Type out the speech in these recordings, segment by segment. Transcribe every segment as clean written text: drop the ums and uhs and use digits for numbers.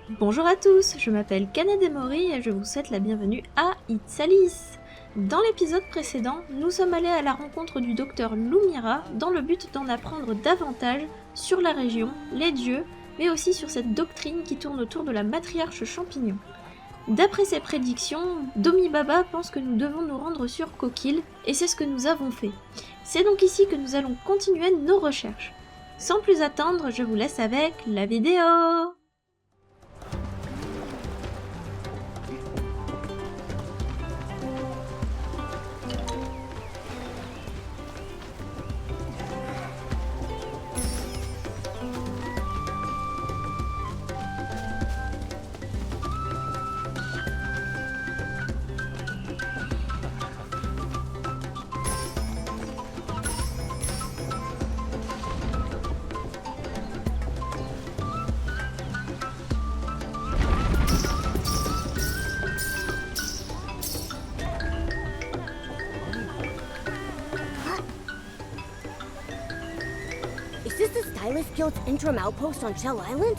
Bonjour à tous, je m'appelle KanadeMori et je vous souhaite la bienvenue à Itzalis. Dans l'épisode précédent, nous sommes allés à la rencontre du docteur Lumira dans le but d'en apprendre davantage sur la région, les dieux, mais aussi sur cette doctrine qui tourne autour de la matriarche champignon. D'après ses prédictions, Domi Baba pense que nous devons nous rendre sur Kokil, et c'est ce que nous avons fait. C'est donc ici que nous allons continuer nos recherches. Sans plus attendre, je vous laisse avec la vidéo. Is this the Stylist Guild's interim outpost on Shell Island?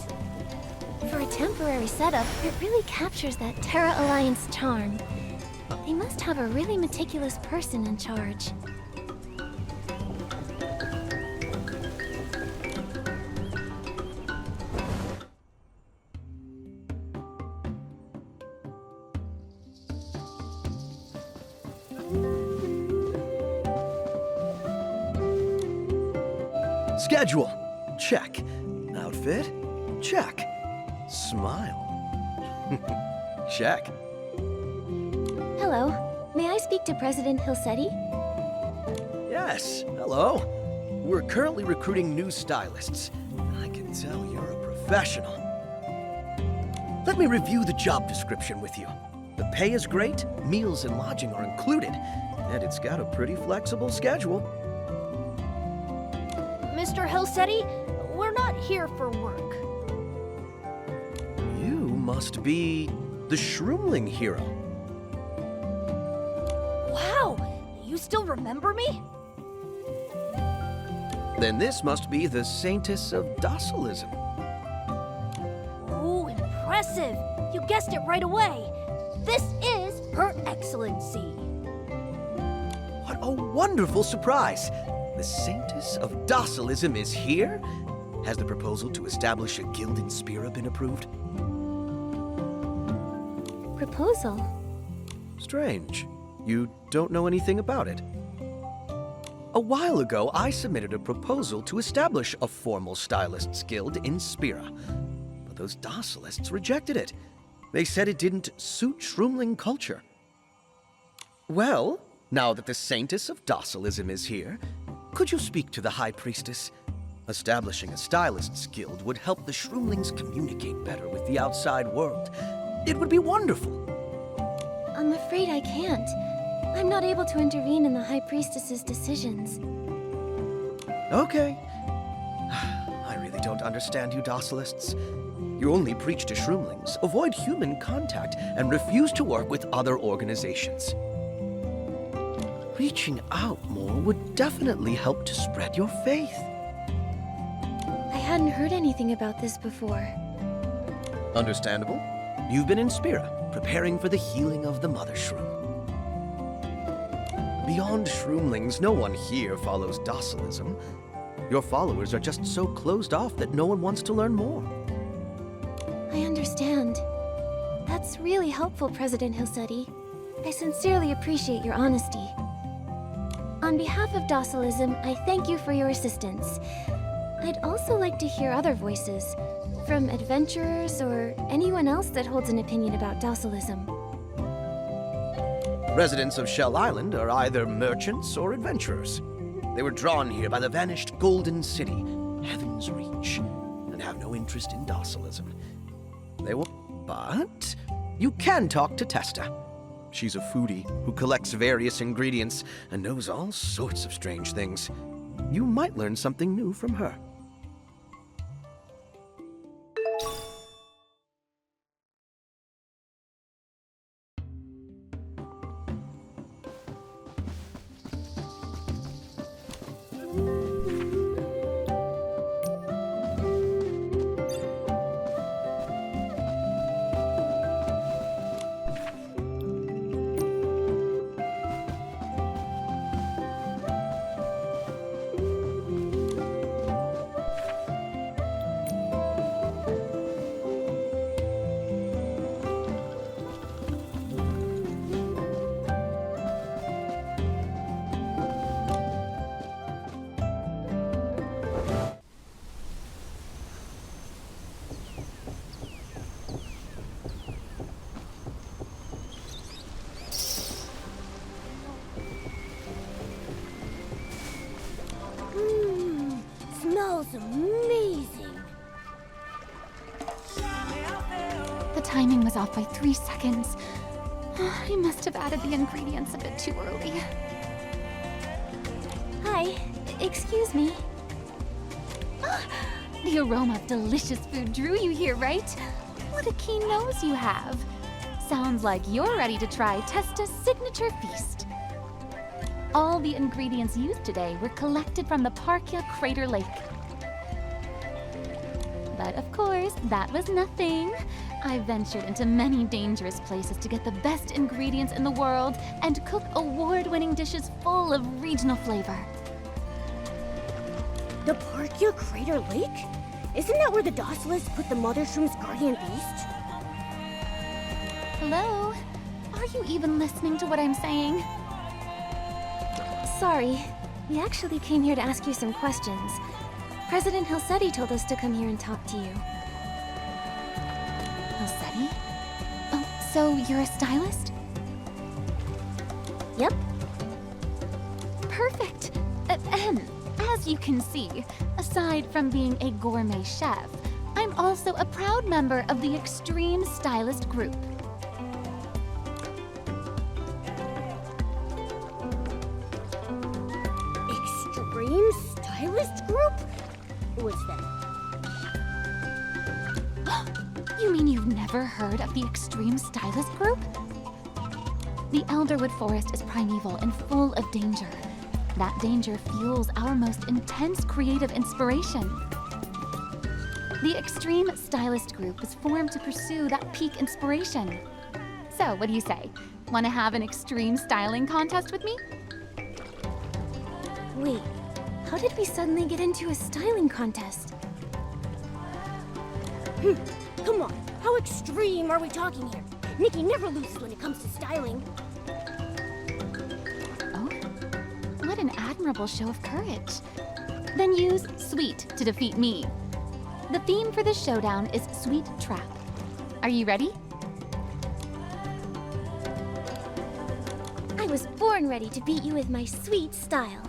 For a temporary setup, it really captures that Terra Alliance charm. They must have a really meticulous person in charge. Schedule. Check. Outfit. Check. Smile. Check. Hello, may I speak to President Hilsetti? Yes, hello. We're currently recruiting new stylists. I can tell you're a professional. Let me review the job description with you. The pay is great, meals and lodging are included, and it's got a pretty flexible schedule. Mr. Hilsetti, we're not here for work. You must be the Shroomling hero. Wow, you still remember me? Then this must be the Saintess of Docilism. Ooh, impressive. You guessed it right away. This is Her Excellency. What a wonderful surprise! The Saintess of Docilism is here? Has the proposal to establish a guild in Spira been approved? Proposal? Strange. You don't know anything about it. A while ago, I submitted a proposal to establish a formal stylists guild in Spira. But those Docilists rejected it. They said it didn't suit Shroomling culture. Well, now that the Saintess of Docilism is here, could you speak to the High Priestess? Establishing a stylists guild would help the Shroomlings communicate better with the outside world. It would be wonderful. I'm afraid I can't. I'm not able to intervene in the High Priestess's decisions. Okay. I really don't understand you Docilists. You only preach to Shroomlings, avoid human contact, and refuse to work with other organizations. Reaching out more would definitely help to spread your faith. I hadn't heard anything about this before. Understandable. You've been in Spira, preparing for the healing of the Mother Shroom. Beyond Shroomlings, no one here follows Docilism. Your followers are just so closed off that no one wants to learn more. I understand. That's really helpful, President Hilsetti. I sincerely appreciate your honesty. On behalf of Docilism, I thank you for your assistance. I'd also like to hear other voices, from adventurers or anyone else that holds an opinion about Docilism. Residents of Shell Island are either merchants or adventurers. They were drawn here by the vanished Golden City, Heaven's Reach, and have no interest in Docilism. But you can talk to Testa. She's a foodie who collects various ingredients and knows all sorts of strange things. You might learn something new from her. timing was off by 3 seconds. I must have added the ingredients a bit too early. Hi, excuse me. The aroma of delicious food drew you here, right? What a keen nose you have. Sounds like you're ready to try Testa's signature feast. All the ingredients used today were collected from the Parkia Crater Lake. But of course, that was nothing. I ventured into many dangerous places to get the best ingredients in the world and cook award-winning dishes full of regional flavor. The Parkia Crater Lake? Isn't that where the Docilists put the Mother Shroom's guardian beast? Hello? Are you even listening to what I'm saying? Sorry, we actually came here to ask you some questions. President Hilsetti told us to come here and talk to you. Hilsetti? Oh, so you're a stylist? Yep. Perfect. As you can see, aside from being a gourmet chef, I'm also a proud member of the Extreme Stylist Group. Extreme Stylist Group? What's that? You mean you've never heard of the Extreme Stylist Group? The Elderwood Forest is primeval and full of danger. That danger fuels our most intense creative inspiration. The Extreme Stylist Group was formed to pursue that peak inspiration. So, what do you say? Want to have an extreme styling contest with me? Wait, how did we suddenly get into a styling contest? Come on, how extreme are we talking here? Nikki never loses when it comes to styling. Oh, what an admirable show of courage. Then use sweet to defeat me. The theme for this showdown is Sweet Trap. Are you ready? I was born ready to beat you with my sweet style.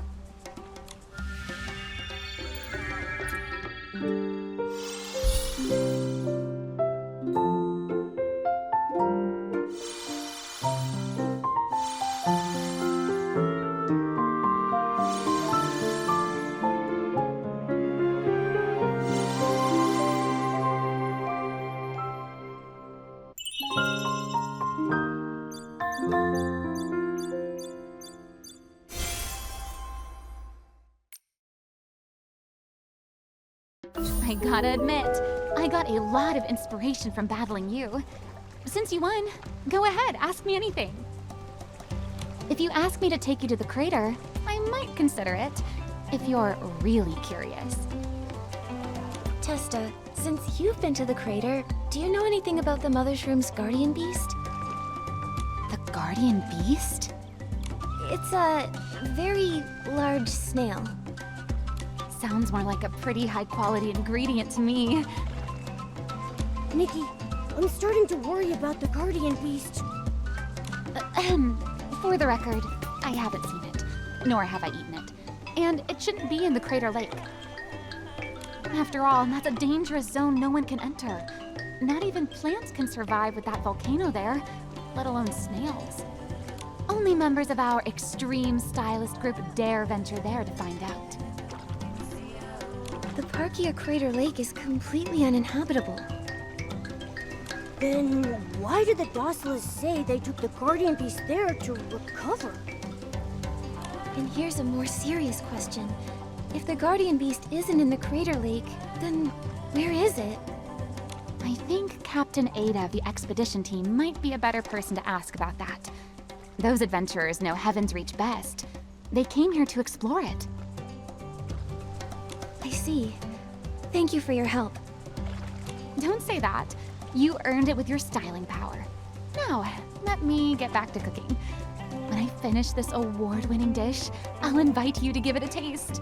I gotta admit, I got a lot of inspiration from battling you. Since you won, go ahead, ask me anything. If you ask me to take you to the crater, I might consider it, if you're really curious. Testa, since you've been to the crater, do you know anything about the Mother Shroom's guardian beast? The guardian beast? It's a very large snail. Sounds more like a pretty high-quality ingredient to me. Nikki, I'm starting to worry about the guardian beast. For the record, I haven't seen it, nor have I eaten it. And it shouldn't be in the Crater Lake. After all, that's a dangerous zone no one can enter. Not even plants can survive with that volcano there, let alone snails. Only members of our Extreme Stylist Group dare venture there to find out. The Parkia Crater Lake is completely uninhabitable. Then why did the Docilists say they took the guardian beast there to recover? And here's a more serious question. If the guardian beast isn't in the crater lake, then where is it? I think Captain Ada of the expedition team might be a better person to ask about that. Those adventurers know Heaven's Reach best. They came here to explore it. I see. Thank you for your help. Don't say that. You earned it with your styling power. Now, let me get back to cooking. When I finish this award-winning dish, I'll invite you to give it a taste.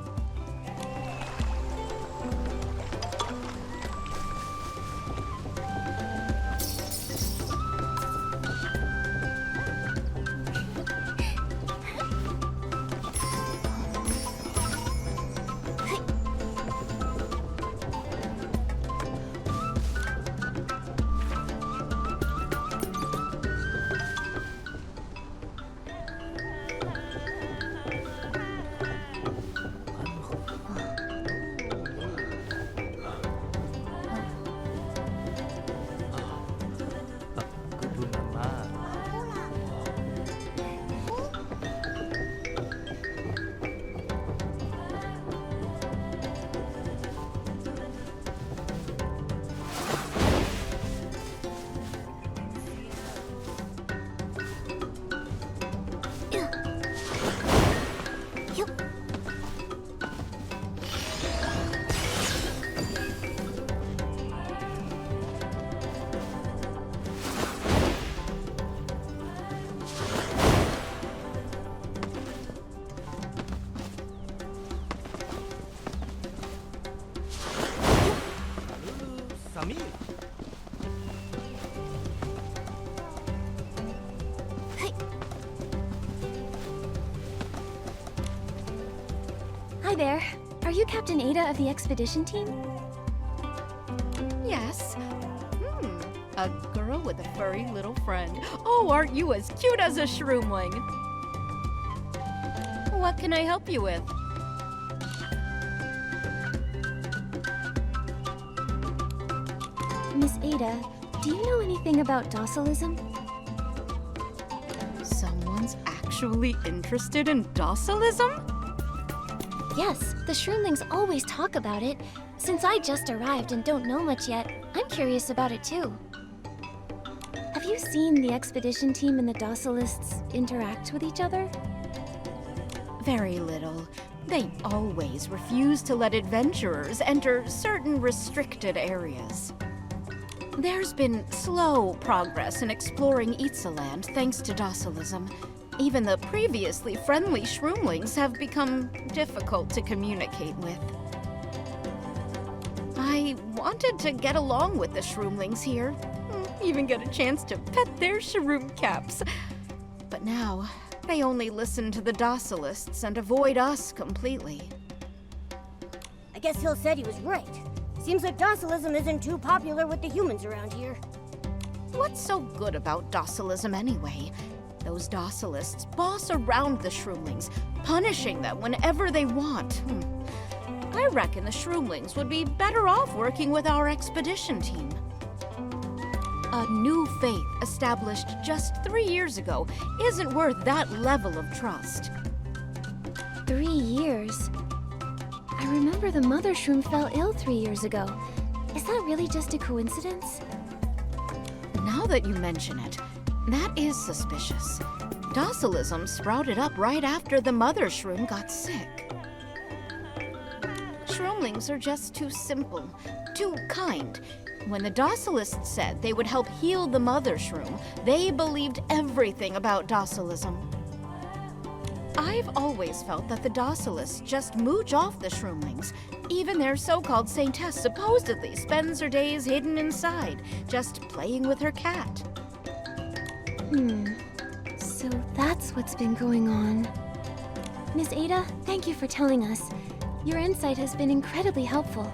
there. Are you Captain Ada of the expedition team? Yes. A girl with a furry little friend. Oh, aren't you as cute as a shroomling? What can I help you with? Miss Ada, do you know anything about docilism? Someone's actually interested in docilism? Yes, the Shroomlings always talk about it. Since I just arrived and don't know much yet, I'm curious about it too. Have you seen the expedition team and the docilists interact with each other? Very little. They always refuse to let adventurers enter certain restricted areas. There's been slow progress in exploring Itzaland thanks to docilism. Even the previously friendly Shroomlings have become difficult to communicate with. I wanted to get along with the Shroomlings here, even get a chance to pet their shroom caps. But now, they only listen to the docilists and avoid us completely. I guess Hill said he was right. Seems like docilism isn't too popular with the humans around here. What's so good about docilism anyway? Those docilists boss around the Shroomlings, punishing them whenever they want. I reckon the Shroomlings would be better off working with our expedition team. A new faith established just 3 years ago isn't worth that level of trust. 3 years? I remember the mother shroom fell ill 3 years ago. Is that really just a coincidence? Now that you mention it, that is suspicious. Docilism sprouted up right after the mother shroom got sick. Shroomlings are just too simple, too kind. When the docilists said they would help heal the mother shroom, they believed everything about docilism. I've always felt that the docilists just mooch off the Shroomlings. Even their so-called saintess supposedly spends her days hidden inside, just playing with her cat. So that's what's been going on. Miss Ada, thank you for telling us. Your insight has been incredibly helpful.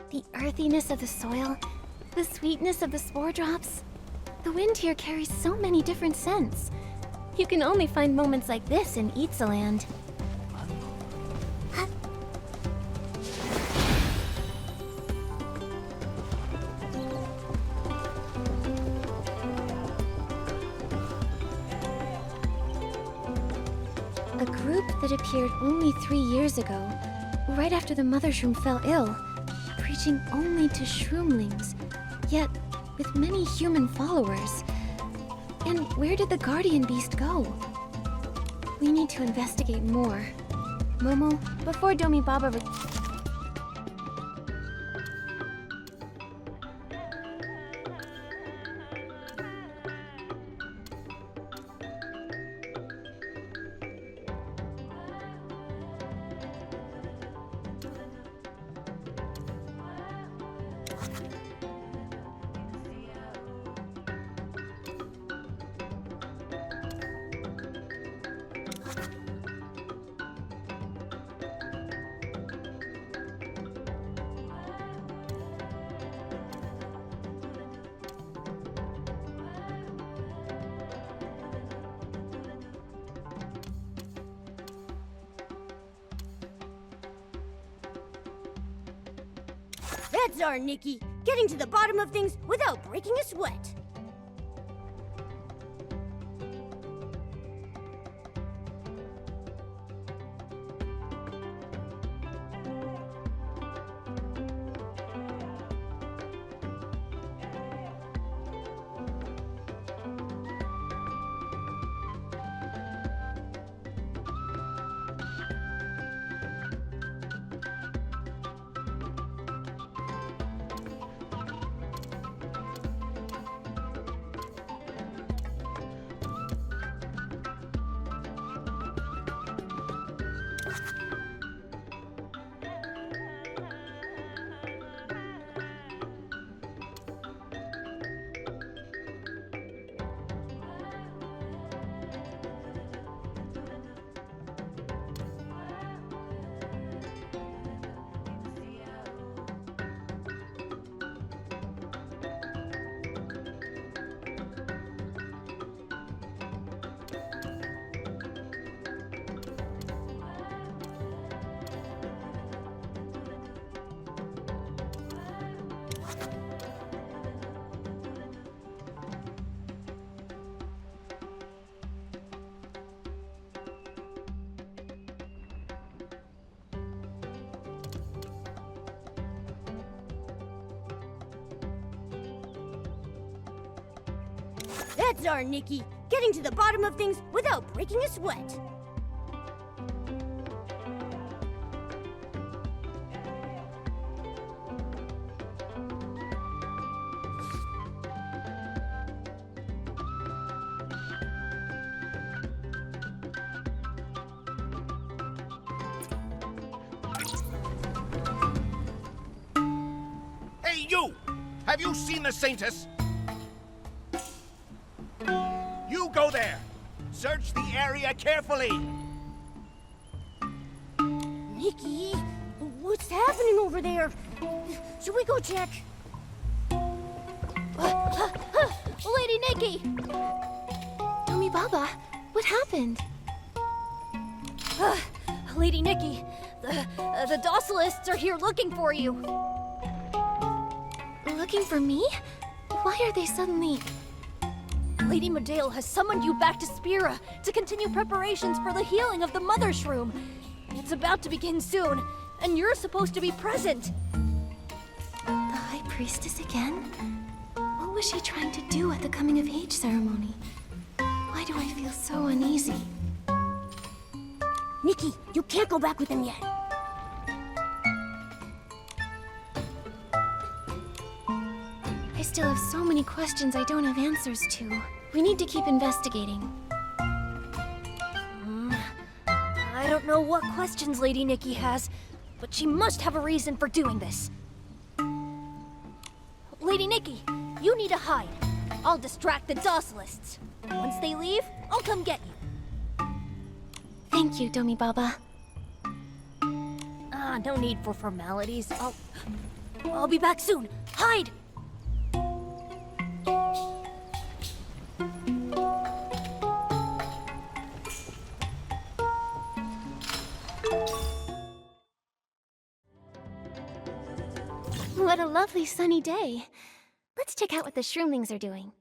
The earthiness of the soil, the sweetness of the spore drops. The wind here carries so many different scents. You can only find moments like this in Itzaland. A group that appeared only 3 years ago, right after the mother shroom fell ill, preaching only to Shroomlings, yet with many human followers. And where did the guardian beast go? We need to investigate more. Momo, before Domi Baba That's our Nikki, getting to the bottom of things without breaking a sweat. That's our Nikki, getting to the bottom of things without breaking a sweat. Hey, you! Have you seen the Saintess? You go there. Search the area carefully. Nikki, what's happening over there? Should we go check? Lady Nikki! Domi Baba, what happened? Lady Nikki, the docilists are here looking for you. Looking for me? Why are they suddenly... Lady Medale has summoned you back to Spira to continue preparations for the healing of the Mother Shroom. It's about to begin soon, and you're supposed to be present. The High Priestess again? What was she trying to do at the coming-of-age ceremony? Why do I feel so uneasy? Nikki, you can't go back with them yet. I still have so many questions I don't have answers to. We need to keep investigating. I don't know what questions Lady Nikki has, but she must have a reason for doing this. Lady Nikki, you need to hide. I'll distract the docilists. Once they leave, I'll come get you. Thank you, Domi Baba. No need for formalities. I'll be back soon. Hide! What a lovely sunny day. Let's check out what the Shroomlings are doing.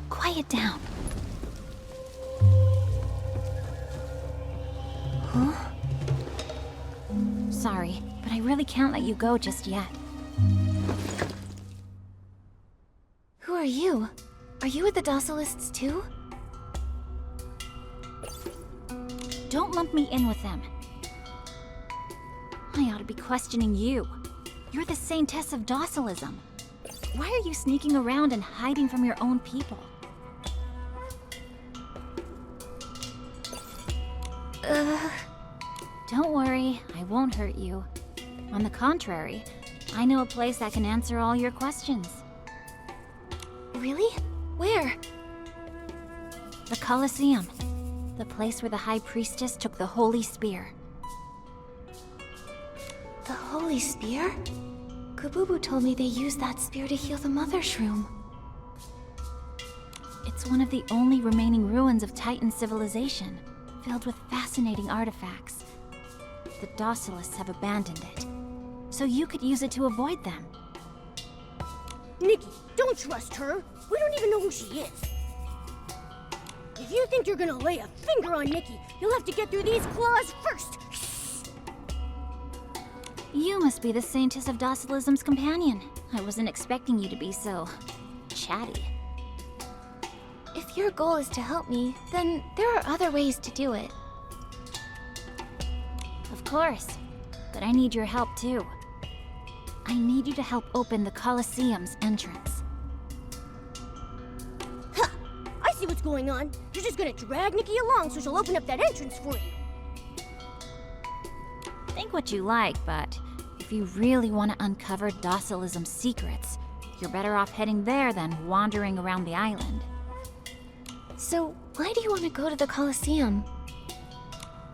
Quiet down. Huh? Sorry, but I really can't let you go just yet. Who are you? Are you with the docilists too? Don't lump me in with them. I ought to be questioning you. You're the saintess of docilism. Why are you sneaking around and hiding from your own people? Don't worry, I won't hurt you. On the contrary, I know a place that can answer all your questions. Really? Where? The Colosseum. The place where the High Priestess took the Holy Spear. The Holy Spear? Kabubu told me they used that spear to heal the Mother Shroom. It's one of the only remaining ruins of Titan civilization, filled with fascinating artifacts. The Docilists have abandoned it, so you could use it to avoid them. Nikki, don't trust her. We don't even know who she is. If you think you're gonna lay a finger on Nikki, you'll have to get through these claws first. You must be the Saintess of Docilism's companion. I wasn't expecting you to be so chatty. If your goal is to help me, then there are other ways to do it. Of course, but I need your help too. I need you to help open the Colosseum's entrance. Ha! I see what's going on. You're just gonna drag Nikki along so she'll open up that entrance for you. Think what you like, but if you really want to uncover Docilism's secrets, you're better off heading there than wandering around the island. So, why do you want to go to the Colosseum?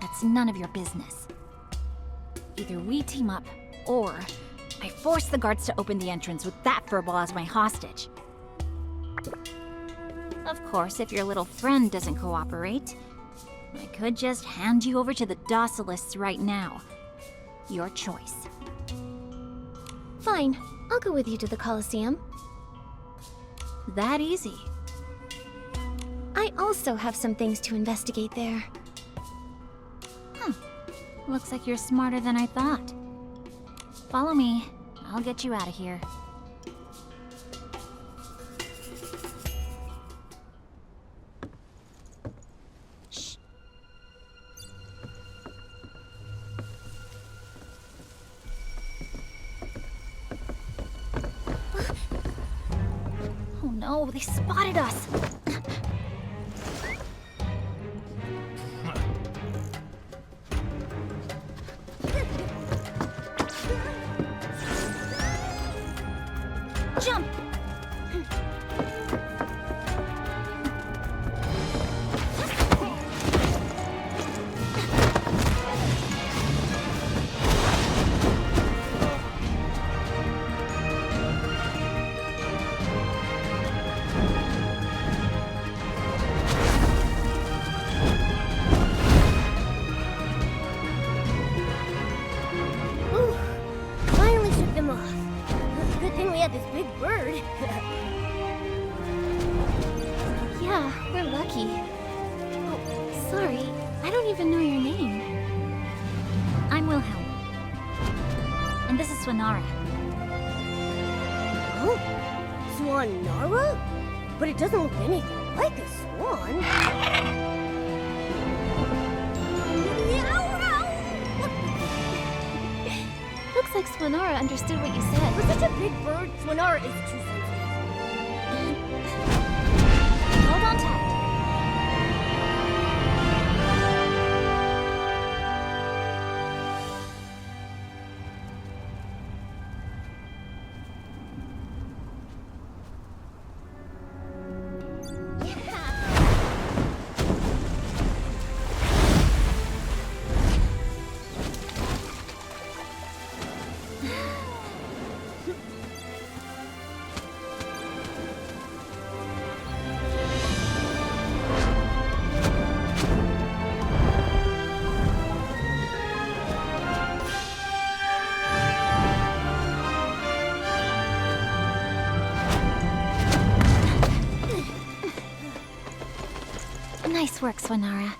That's none of your business. Either we team up, or I force the guards to open the entrance with that furball as my hostage. Of course, if your little friend doesn't cooperate, I could just hand you over to the Docilists right now. Your choice. Fine, I'll go with you to the Colosseum. That easy. I also have some things to investigate there. Looks like you're smarter than I thought. Follow me. I'll get you out of here. Shh. Oh no, they spotted us! Jump! Ooh, finally shook them off. Good thing we had this big bird. Yeah, we're lucky. Oh, sorry, I don't even know your name. I'm Wilhelm. And this is Swanara. Huh? Swanara? But it doesn't look anything like a swan. Looks like Swanara understood what you said. For such a big bird, Swanara is too sensitive. Hold on tight. Nice work, Swanara.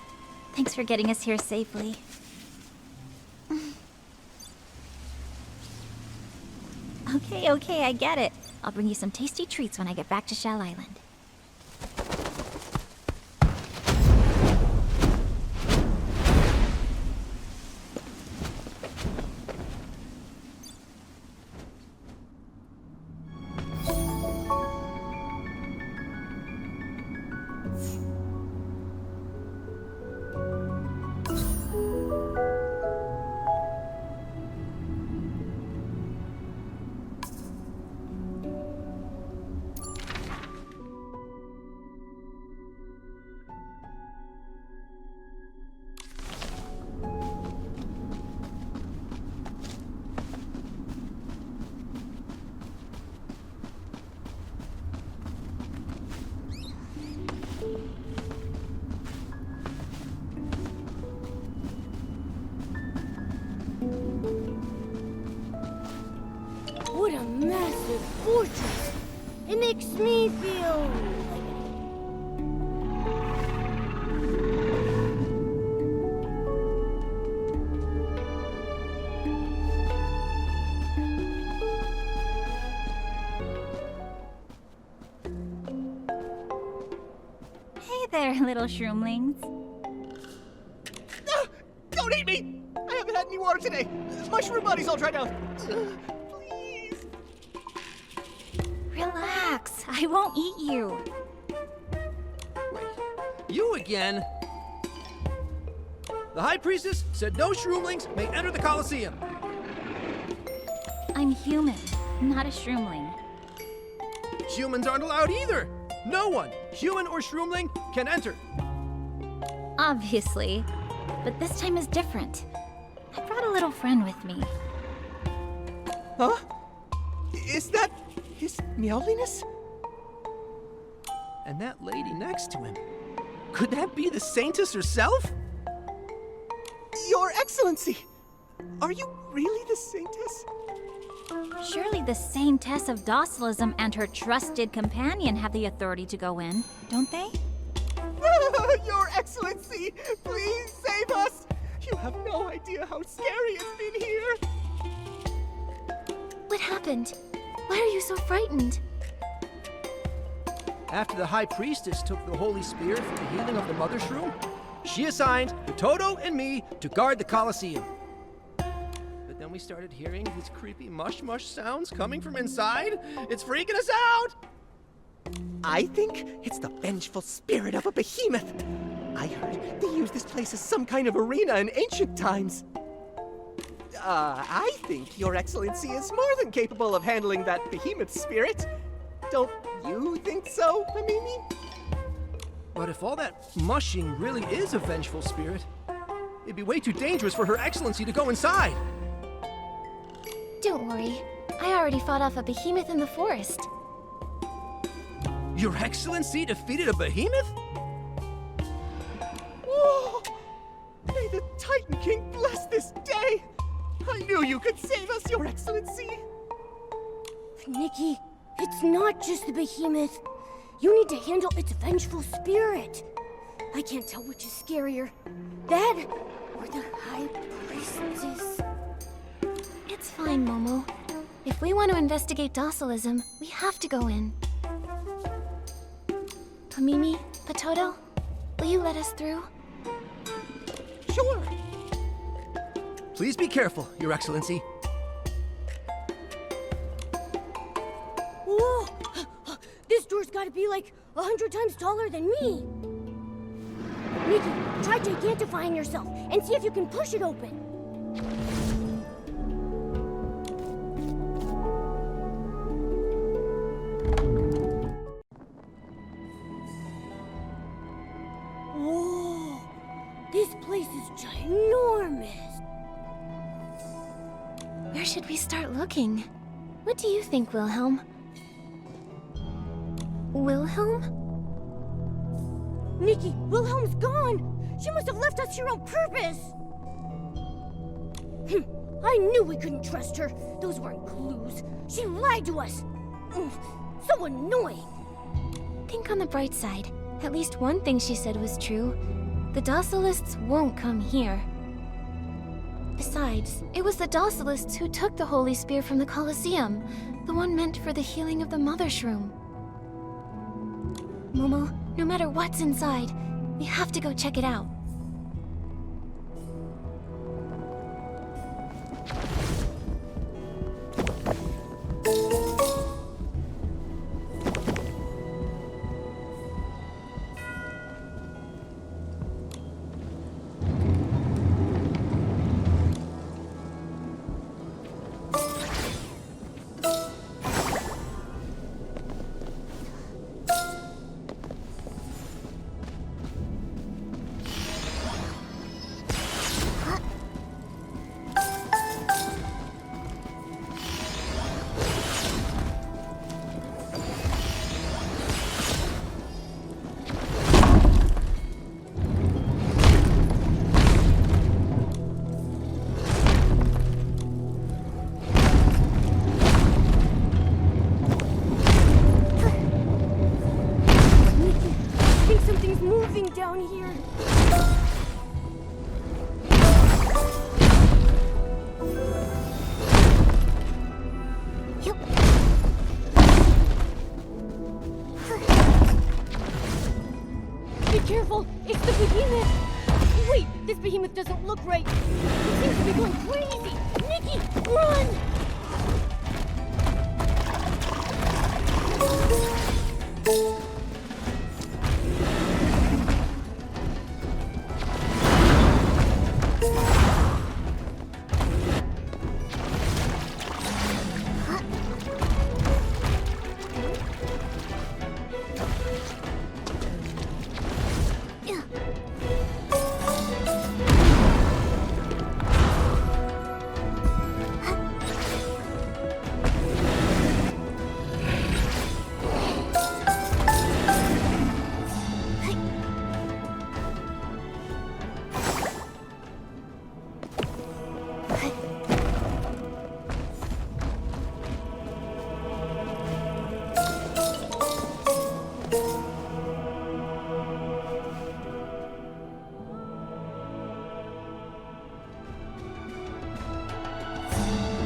Thanks for getting us here safely. Okay, I get it. I'll bring you some tasty treats when I get back to Shell Island. What a massive fortress! It makes me feel like Hey there, little shroomlings. Don't eat me! I haven't had any water today. My shroom body's all dried out. Please. Relax, I won't eat you. You again? The High Priestess said no shroomlings may enter the Colosseum. I'm human, not a shroomling. Humans aren't allowed either. No one, human or shroomling, can enter. Obviously, but this time is different. I brought a little friend with me. Huh? Is that his meowliness? And that lady next to him. Could that be the Saintess herself? Your Excellency! Are you really the Saintess? Surely the Saintess of Docilism and her trusted companion have the authority to go in, don't they? Your Excellency! Please save us! You have no idea how scary it's been here! What happened? Why are you so frightened? After the High Priestess took the Holy Spear for the healing of the Mother Shroom, she assigned Toto and me to guard the Colosseum. But then we started hearing these creepy mush-mush sounds coming from inside. It's freaking us out! I think it's the vengeful spirit of a behemoth. I heard they used this place as some kind of arena in ancient times. I think Your Excellency is more than capable of handling that behemoth spirit. Don't you think so, Pamimi? But if all that mushing really is a vengeful spirit, it'd be way too dangerous for Her Excellency to go inside. Don't worry. I already fought off a behemoth in the forest. Your Excellency defeated a behemoth? Whoa! May the Titan King bless this day! I knew you could save us, Your Excellency! Nikki, it's not just the behemoth. You need to handle its vengeful spirit. I can't tell which is scarier. That or the High Priestess. It's fine, Momo. If we want to investigate docilism, we have to go in. Pamimi, Patoto, will you let us through? Sure! Please be careful, Your Excellency. Whoa! This door's gotta be like 100 times taller than me. Nikki, try gigantifying yourself and see if you can push it open. Whoa! This place is ginormous. Where should we start looking? What do you think, Wilhelm? Wilhelm? Nikki, Wilhelm's gone! She must have left us here on purpose! I knew we couldn't trust her. Those weren't clues. She lied to us. So annoying. Think on the bright side. At least one thing she said was true. The docilists won't come here. Besides, it was the docilists who took the Holy Spear from the Colosseum, the one meant for the healing of the Mother Shroom. Momo, no matter what's inside, we have to go check it out. Careful! It's the behemoth! Wait, this behemoth doesn't look right. It seems to be going crazy! Nikki, run!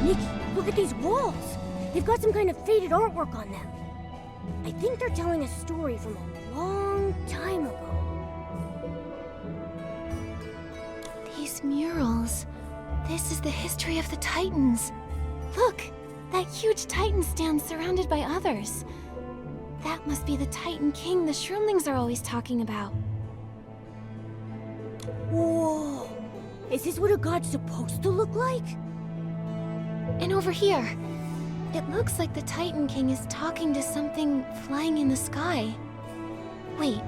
Nikki, look at these walls! They've got some kind of faded artwork on them. I think they're telling a story from a long time ago. These murals. This is the history of the Titans. Look, that huge Titan stand surrounded by others. That must be the Titan King the Shroomlings are always talking about. Whoa! Is this what a god's supposed to look like? And over here, it looks like the Titan King is talking to something flying in the sky. Wait,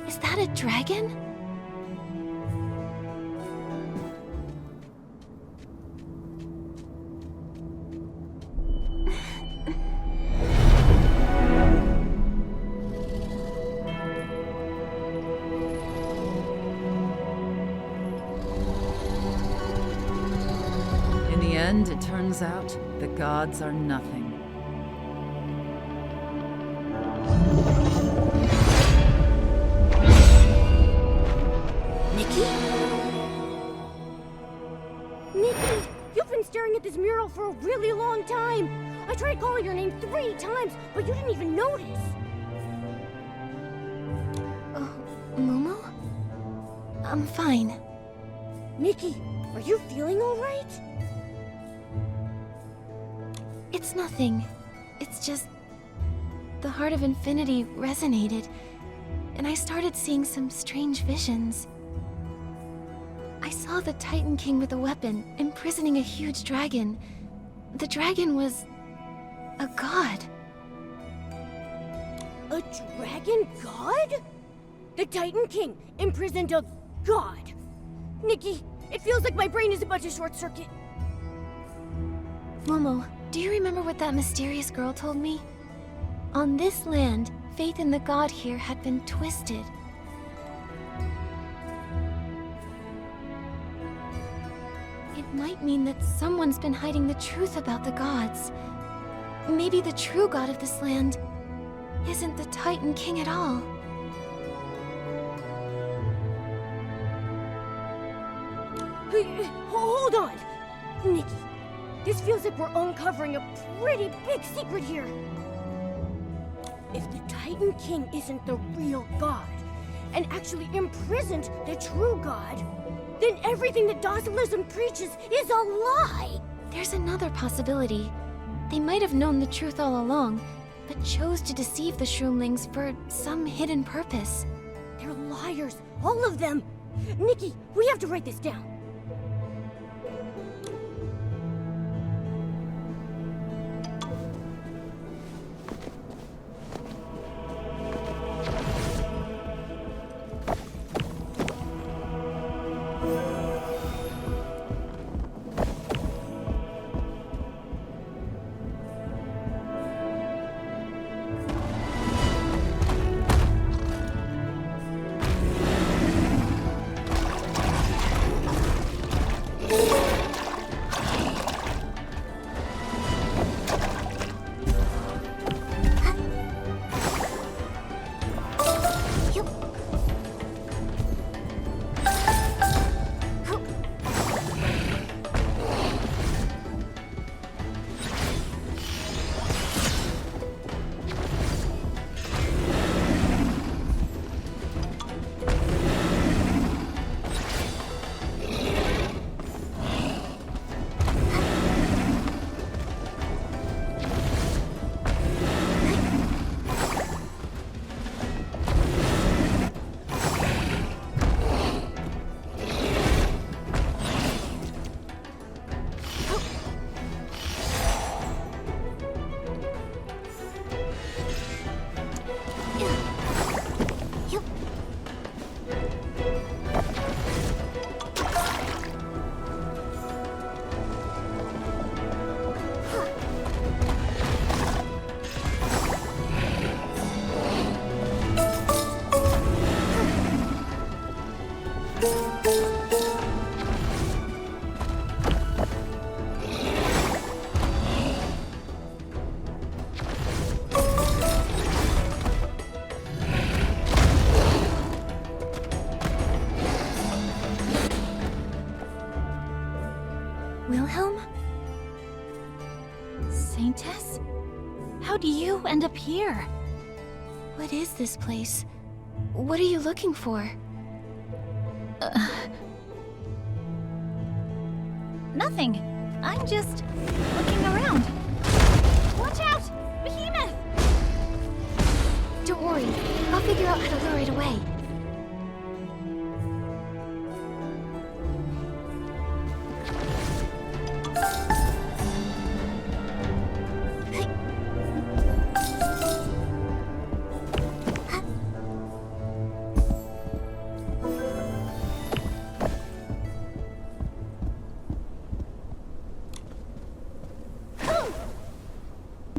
is that a dragon? It turns out the gods are nothing. Nikki? Nikki, you've been staring at this mural for a really long time. I tried calling your name 3 times, but you didn't even notice. Momo? I'm fine. Nikki, are you feeling all right? It's nothing. It's just... the heart of Infinity resonated, and I started seeing some strange visions. I saw the Titan King with a weapon, imprisoning a huge dragon. The dragon was... a god. A dragon god? The Titan King imprisoned a god. Nikki, it feels like my brain is about to short circuit. Momo, do you remember what that mysterious girl told me? On this land, faith in the god here had been twisted. It might mean that someone's been hiding the truth about the gods. Maybe the true god of this land isn't the Titan King at all. Hold on! Nikki, this feels like we're uncovering a pretty big secret here. If the Titan King isn't the real god, and actually imprisoned the true god, then everything that docilism preaches is a lie! There's another possibility. They might have known the truth all along, but chose to deceive the Shroomlings for some hidden purpose. They're liars, all of them! Nikki, we have to write this down. Saintess? How do you end up here? What is this place? What are you looking for? Nothing. I'm just looking around. Watch out! Behemoth! Don't worry, I'll figure out how to lure it away.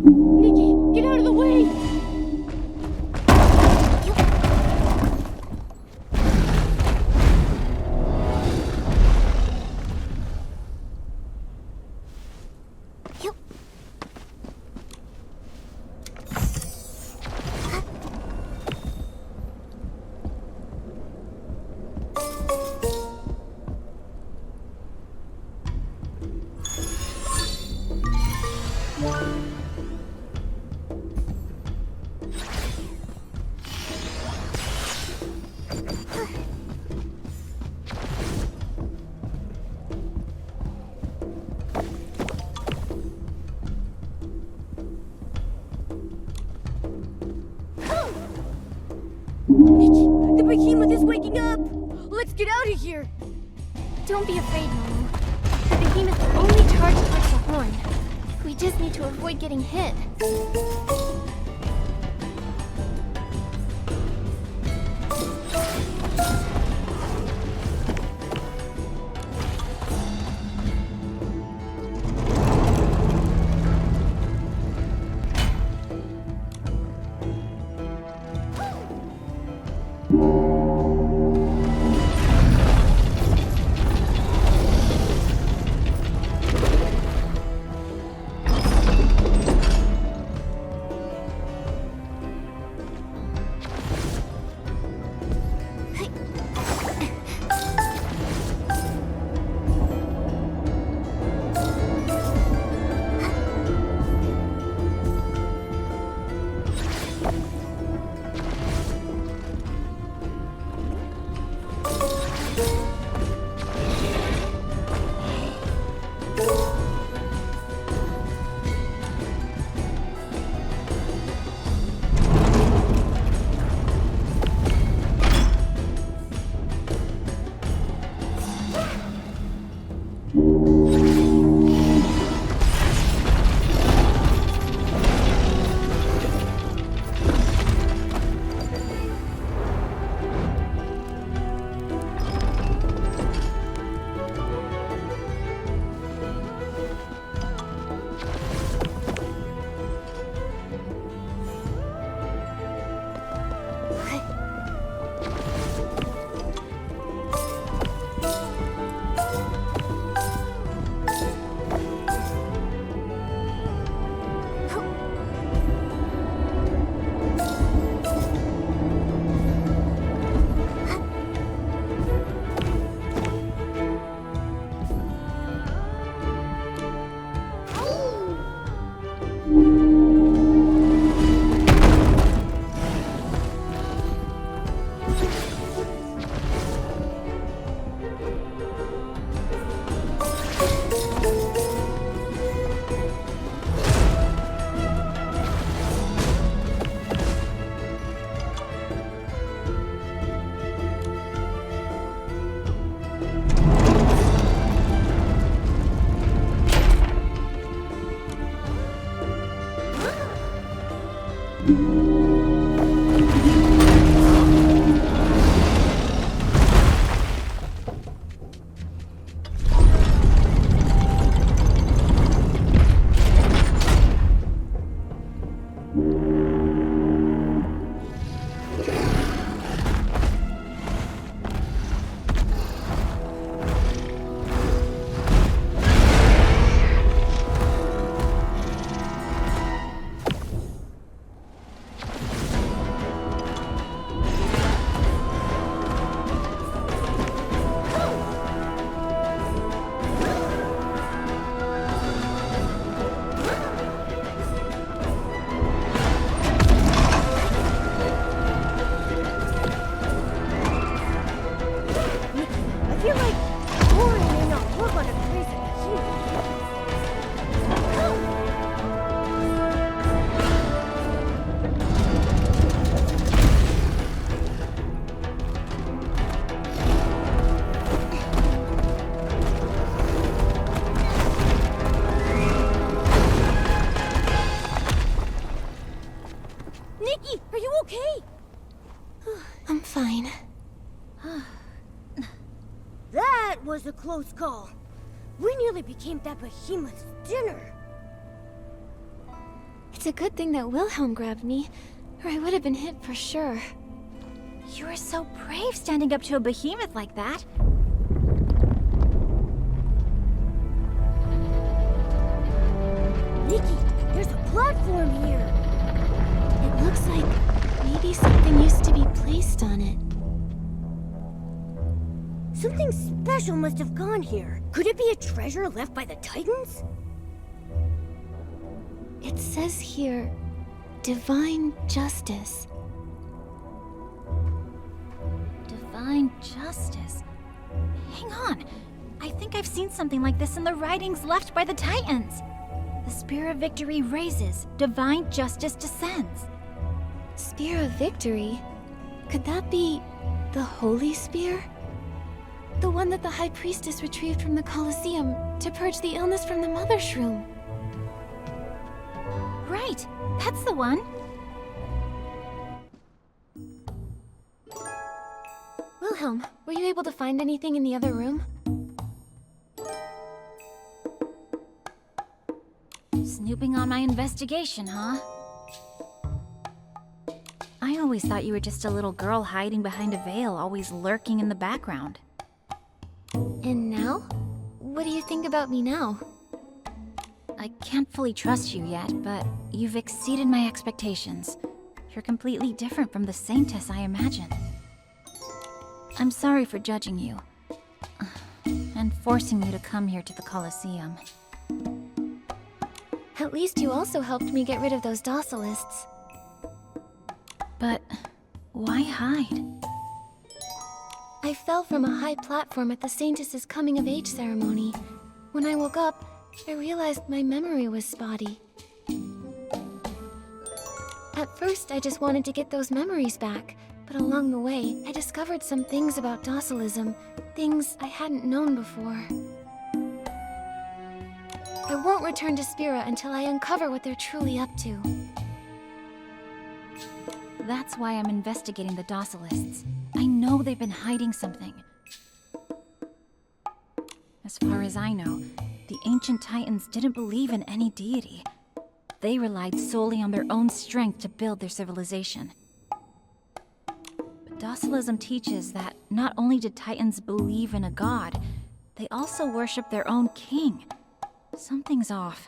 Nikki, get out of the way! Nikki, the behemoth is waking up! Let's get out of here! Don't be afraid, Momo. The behemoth will only charge towards the horn. We just need to avoid getting hit. okay? I'm fine. That was a close call. We nearly became that behemoth's dinner. It's a good thing that Wilhelm grabbed me, or I would have been hit for sure. You were so brave standing up to a behemoth like that. Nikki, there's a platform here. It looks like maybe something used to be placed on it. Something special must have gone here. Could it be a treasure left by the Titans? It says here, divine justice. Divine justice. Hang on. I think I've seen something like this in the writings left by the Titans. The spear of victory raises, divine justice descends. Spear of victory? Could that be the Holy Spear? The one that the High Priestess retrieved from the Colosseum to purge the illness from the Mother Shroom. Right, that's the one. Wilhelm, were you able to find anything in the other room? Snooping on my investigation, huh? I always thought you were just a little girl hiding behind a veil, always lurking in the background. And now? What do you think about me now? I can't fully trust you yet, but you've exceeded my expectations. You're completely different from the saintess I imagined. I'm sorry for judging you. And forcing you to come here to the Colosseum. At least you also helped me get rid of those docilists. But why hide? I fell from a high platform at the Saintess's coming-of-age ceremony. When I woke up, I realized my memory was spotty. At first, I just wanted to get those memories back, but along the way, I discovered some things about docilism, things I hadn't known before. I won't return to Spira until I uncover what they're truly up to. That's why I'm investigating the docilists. I know they've been hiding something. As far as I know, the ancient Titans didn't believe in any deity. They relied solely on their own strength to build their civilization. But docilism teaches that not only did Titans believe in a god, they also worship their own king. Something's off.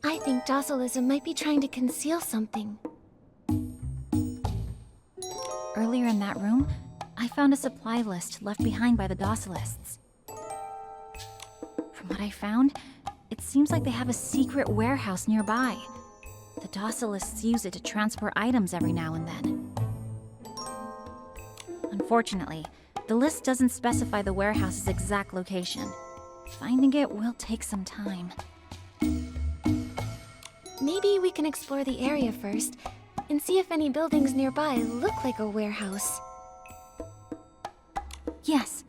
I think docilism might be trying to conceal something. Earlier in that room, I found a supply list left behind by the docilists. From what I found, it seems like they have a secret warehouse nearby. The docilists use it to transport items every now and then. Unfortunately, the list doesn't specify the warehouse's exact location. Finding it will take some time. Maybe we can explore the area first, and see if any buildings nearby look like a warehouse. Yes,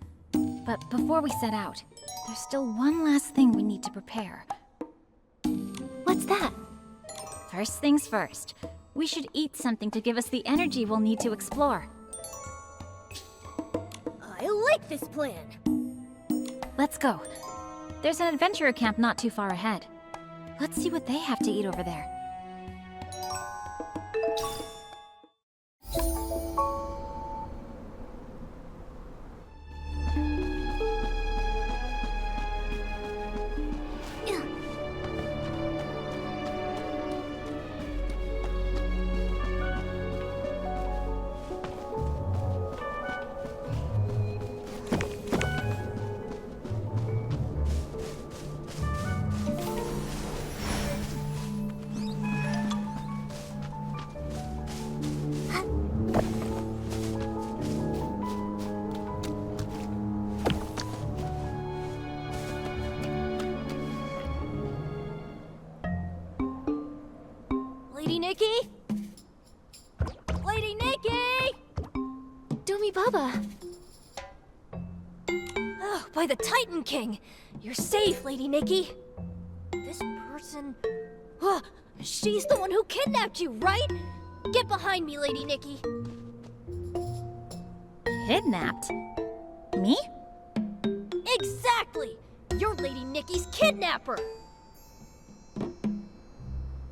but before we set out, there's still one last thing we need to prepare. What's that? First things first, we should eat something to give us the energy we'll need to explore. I like this plan. Let's go. There's an adventurer camp not too far ahead. Let's see what they have to eat over there. Lady Nikki? Lady Nikki! Domi Baba! Oh, by the Titan King! You're safe, Lady Nikki! This person... she's the one who kidnapped you, right? Get behind me, Lady Nikki. Kidnapped? Me? Exactly! You're Lady Nikki's kidnapper!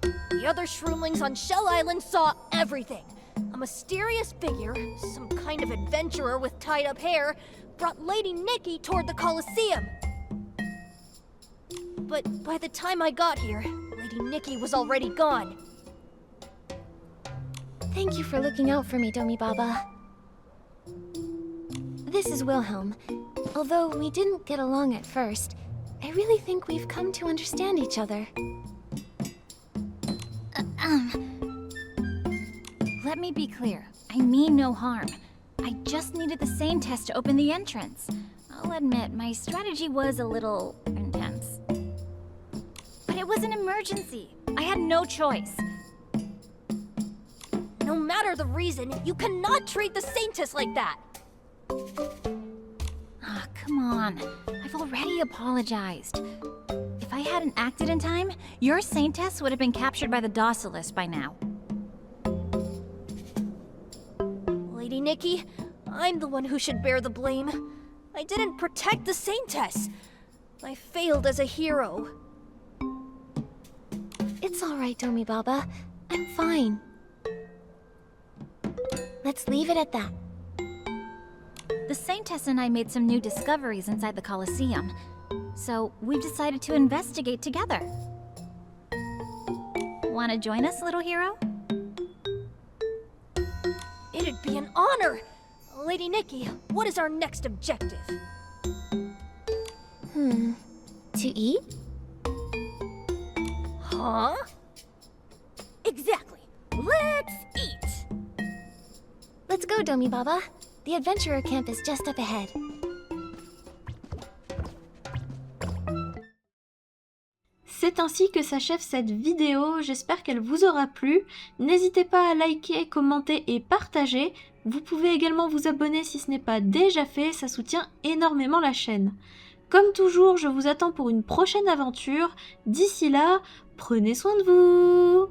The other shroomlings on Shell Island saw everything. A mysterious figure, some kind of adventurer with tied-up hair, brought Lady Nikki toward the Colosseum. But by the time I got here, Lady Nikki was already gone. Thank you for looking out for me, Domi Baba. This is Wilhelm. Although we didn't get along at first, I really think we've come to understand each other. Let me be clear. I mean no harm. I just needed the same test to open the entrance. I'll admit, my strategy was a little intense. But it was an emergency. I had no choice. No matter the reason, you cannot treat the Saintess like that! Ah, come on. I've already apologized. If I hadn't acted in time, your Saintess would have been captured by the Docilist by now. Lady Nikki, I'm the one who should bear the blame. I didn't protect the Saintess. I failed as a hero. It's all right, Domi Baba. I'm fine. Let's leave it at that. The Saintess and I made some new discoveries inside the Colosseum, so we've decided to investigate together. Want to join us, little hero? It'd be an honor! Lady Nikki, what is our next objective? To eat? Huh? Exactly. Let's eat! Let's go, Domi Baba. The adventurer camp is just up ahead. C'est ainsi que s'achève cette vidéo, j'espère qu'elle vous aura plu. N'hésitez pas à liker, commenter et partager. Vous pouvez également vous abonner si ce n'est pas déjà fait, ça soutient énormément la chaîne. Comme toujours, je vous attends pour une prochaine aventure. D'ici là, prenez soin de vous!